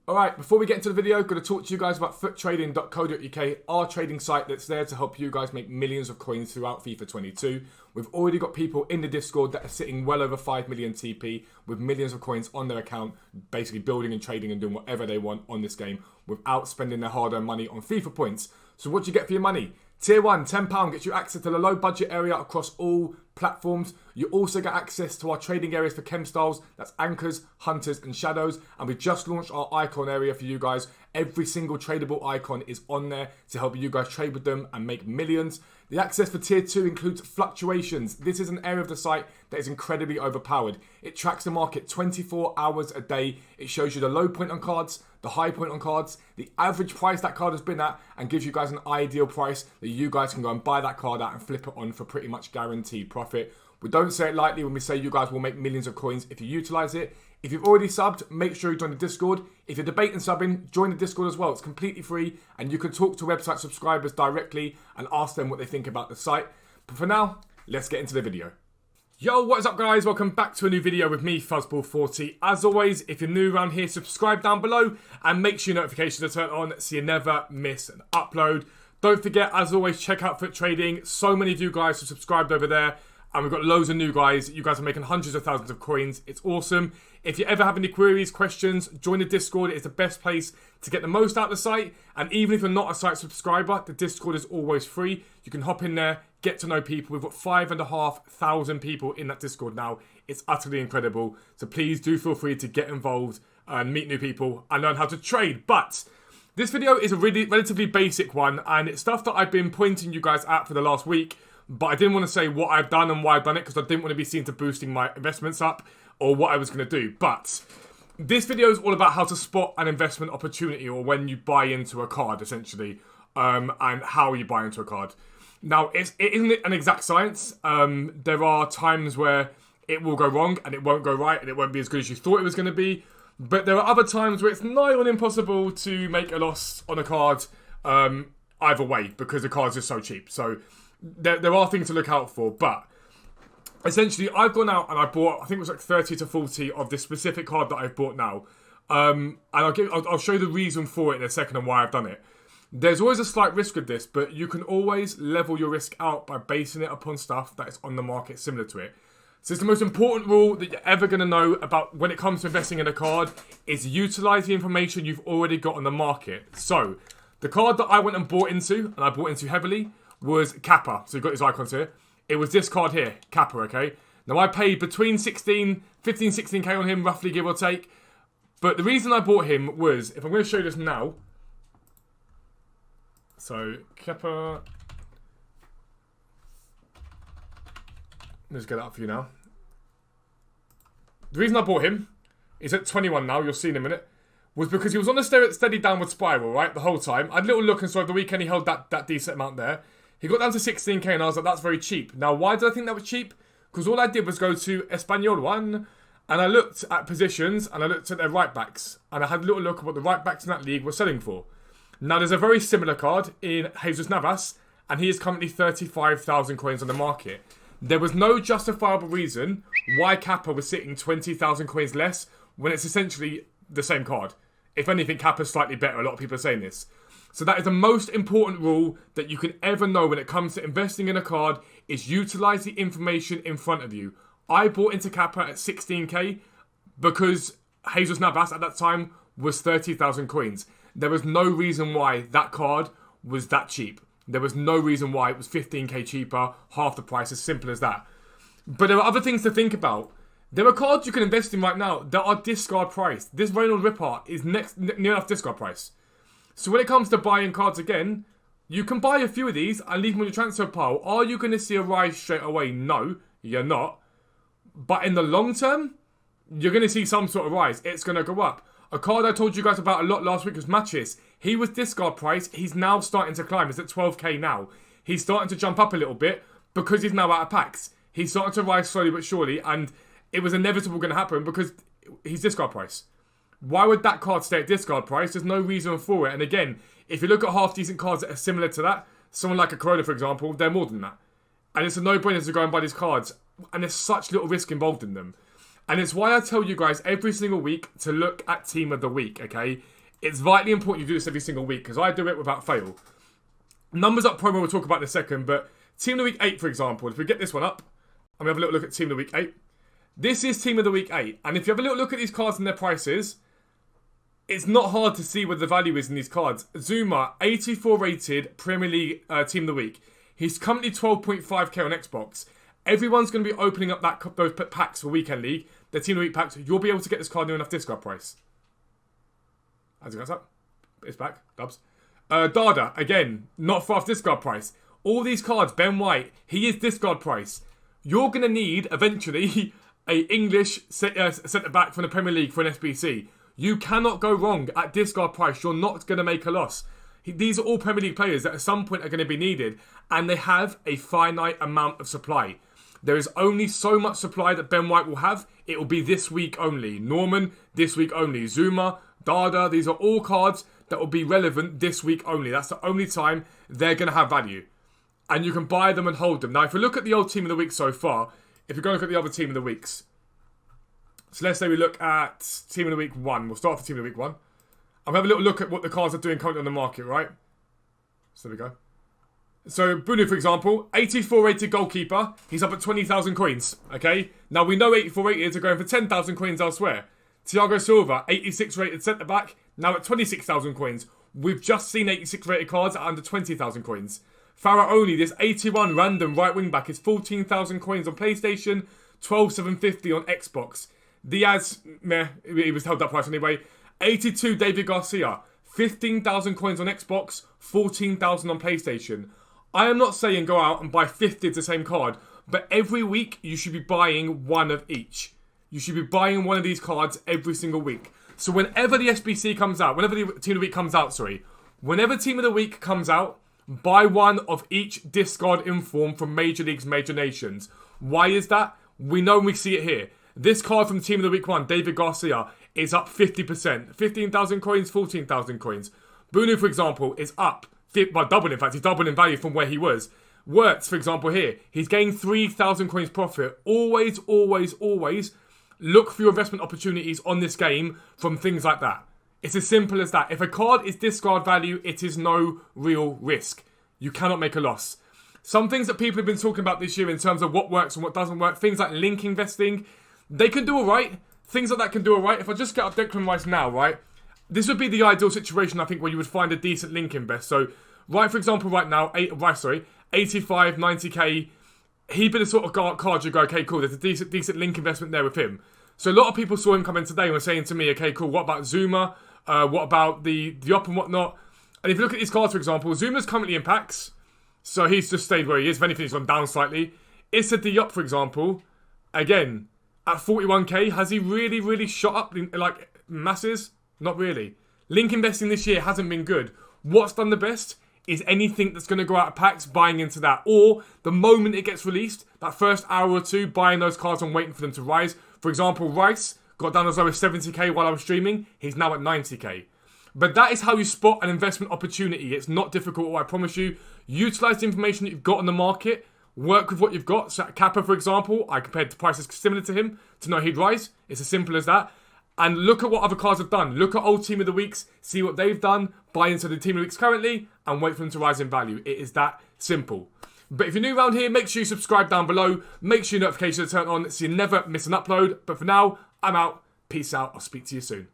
Alright, before we get into the video, I'm going to talk to you guys about Futtrading.co.uk, our trading site that's there to help you guys make millions of coins throughout FIFA 22. We've already got people in the Discord that are sitting well over 5 million TP with millions of coins on their account, basically building and trading and doing whatever they want on this game without spending their hard-earned money on FIFA points. So what do you get for your money? Tier 1, £10 gets you access to the low budget area across all platforms. You also get access to our trading areas for CHEM styles, that's anchors, hunters and shadows. And we just launched our icon area for you guys. Every single tradable icon is on there to help you guys trade with them and make millions. The access for tier 2 includes fluctuations. This is an area of the site that is incredibly overpowered. It tracks the market 24 hours a day. It shows you the low point on cards, the high point on cards, the average price that card has been at, and gives you guys an ideal price that you guys can go and buy that card at and flip it on for pretty much guaranteed profit. We don't say it lightly when we say you guys will make millions of coins if you utilize it. If you've already subbed, make sure you join the Discord. If you're debating subbing, join the Discord as well. It's completely free and you can talk to website subscribers directly and ask them what they think about the site. But for now, let's get into the video. Yo, what is up guys? Welcome back to a new video with me, Fuzzball40. As always, if you're new around here, subscribe down below and make sure your notifications are turned on so you never miss an upload. Don't forget, as always, check out Foot Trading. So many of you guys have subscribed over there. And we've got loads of new guys. You guys are making hundreds of thousands of coins. It's awesome. If you ever have any queries, questions, join the Discord. It's the best place to get the most out of the site. And even if you're not a site subscriber, the Discord is always free. You can hop in there, get to know people. We've got 5,500 people in that Discord now. It's utterly incredible. So please do feel free to get involved and meet new people and learn how to trade. But this video is a really relatively basic one. And it's stuff that I've been pointing you guys at for the last week. But I didn't want to say what I've done and why I've done it because I didn't want to be seen to boosting my investments up or what I was going to do. But this video is all about how to spot an investment opportunity or when you buy into a card, essentially, and how you buy into a card. Now, it isn't an exact science. There are times where it will go wrong and it won't go right and it won't be as good as you thought it was going to be. But there are other times where it's nigh on impossible to make a loss on a card either way because the card's just so cheap. So there are things to look out for, but essentially I've gone out and I bought, I think it was like 30 to 40 of this specific card that I've bought now. And I'll show you the reason for it in a second and why I've done it. There's always a slight risk with this, but you can always level your risk out by basing it upon stuff that is on the market similar to it. So it's the most important rule that you're ever going to know about when it comes to investing in a card is utilize the information you've already got on the market. So the card that I went and bought into, and I bought into heavily, was Kappa. So you've got his icons here. It was this card here, Kappa, okay? Now I paid between 16k on him, roughly, give or take. But the reason I bought him was, if I'm going to show you this now. So, Kappa. Let's get that up for you now. The reason I bought him, is at 21 now, you'll see in a minute, was because he was on a steady downward spiral, right, the whole time. I had a little look and saw the weekend he held that decent amount there. He got down to 16k and I was like, that's very cheap. Now, why did I think that was cheap? Because all I did was go to Espanol 1 and I looked at positions and I looked at their right backs. And I had a little look at what the right backs in that league were selling for. Now, there's a very similar card in Jesus Navas and he is currently 35,000 coins on the market. There was no justifiable reason why Kappa was sitting 20,000 coins less when it's essentially the same card. If anything, Kappa's slightly better. A lot of people are saying this. So that is the most important rule that you can ever know when it comes to investing in a card is utilize the information in front of you. I bought into Kappa at 16k because Jesus Navas at that time was 30,000 coins. There was no reason why that card was that cheap. There was no reason why it was 15k cheaper, half the price, as simple as that. But there are other things to think about. There are cards you can invest in right now that are discard price. This Reynolds Ripper is near enough discard price. So when it comes to buying cards again, you can buy a few of these and leave them on your transfer pile. Are you going to see a rise straight away? No, you're not. But in the long term, you're going to see some sort of rise. It's going to go up. A card I told you guys about a lot last week was Matches. He was discard price. He's now starting to climb. He's at 12k now. He's starting to jump up a little bit because he's now out of packs. He's starting to rise slowly but surely. And it was inevitable going to happen because he's discard price. Why would that card stay at discard price? There's no reason for it. And again, if you look at half-decent cards that are similar to that, someone like a Corona, for example, they're more than that. And it's a no-brainer to go and buy these cards. And there's such little risk involved in them. And it's why I tell you guys every single week to look at Team of the Week, okay? It's vitally important you do this every single week because I do it without fail. Numbers up promo we'll talk about in a second, but Team of the Week 8, for example, if we get this one up, and we have a little look at Team of the Week 8. This is Team of the Week 8, and if you have a little look at these cards and their prices, it's not hard to see what the value is in these cards. Zuma, 84 rated Premier League Team of the Week. He's currently 12.5k on Xbox. Everyone's going to be opening up those packs for Weekend League, the Team of the Week packs. You'll be able to get this card near enough discard price. As it goes up, it's back, dubs. Dada, again, not far off discard price. All these cards, Ben White, he is discard price. You're going to need, eventually, a English centre-back from the Premier League for an SBC. You cannot go wrong at discard price. You're not going to make a loss. These are all Premier League players that at some point are going to be needed, and they have a finite amount of supply. There is only so much supply that Ben White will have. It will be this week only. Norman, this week only. Zuma, Dada, these are all cards that will be relevant this week only. That's the only time they're going to have value. And you can buy them and hold them. Now, if we look at the old Team of the Week so far, if you're going to look at the other Team of the Weeks. So let's say we look at Team of the Week 1. We'll start with Team of the Week 1. I'll have a little look at what the cards are doing currently on the market, right? So there we go. So, Bruno, for example, 84 rated goalkeeper. He's up at 20,000 coins, okay? Now, we know 84 rated are going for 10,000 coins elsewhere. Thiago Silva, 86 rated centre-back, now at 26,000 coins. We've just seen 86 rated cards at under 20,000 coins. Faraoni, this 81 random right wing-back is 14,000 coins on PlayStation, 12,750 on Xbox. Diaz, meh, he was held up price anyway. 82 David Garcia, 15,000 coins on Xbox, 14,000 on PlayStation. I am not saying go out and buy 50 of the same card, but every week you should be buying one of each. You should be buying one of these cards every single week. So whenever the SBC comes out, whenever the Team of the Week comes out, whenever Team of the Week comes out, buy one of each discard inform from Major Leagues, Major Nations. Why is that? We know and we see it here. This card from Team of the Week 1, David Garcia, is up 50%. 15,000 coins, 14,000 coins. Bunu, for example, is up. Well, double in fact. He's doubled in value from where he was. Wirtz, for example, here. He's gained 3,000 coins profit. Always, always, always look for your investment opportunities on this game from things like that. It's as simple as that. If a card is discard value, it is no real risk. You cannot make a loss. Some things that people have been talking about this year in terms of what works and what doesn't work, things like link investing, they can do alright. Things like that can do alright. If I just get up Declan Rice now, right? This would be the ideal situation, I think, where you would find a decent link invest. So, right, for example, right now, 85, 90k, he'd be the sort of card you go, okay, cool, there's a decent link investment there with him. So a lot of people saw him come in today and were saying to me, okay, cool, what about Zuma? What about the up and whatnot? And if you look at these cards, for example, Zuma's currently in packs. So he's just stayed where he is. If anything, he's gone down slightly. Issa Diop, for example, again, at 41k, has he really, really shot up in, like, masses? Not really. Link investing this year hasn't been good. What's done the best is anything that's going to go out of packs, buying into that. Or the moment it gets released, that first hour or two, buying those cards and waiting for them to rise. For example, Rice got down as low as 70k while I was streaming. He's now at 90k. But that is how you spot an investment opportunity. It's not difficult, I promise you. Utilise the information that you've got on the market. Work with what you've got. So Kappa, for example, I compared the prices similar to him to know he'd rise. It's as simple as that. And look at what other cards have done. Look at old Team of the Weeks, see what they've done, buy into the Team of the Weeks currently, and wait for them to rise in value. It is that simple. But if you're new around here, make sure you subscribe down below. Make sure your notifications are turned on so you never miss an upload. But for now, I'm out. Peace out. I'll speak to you soon.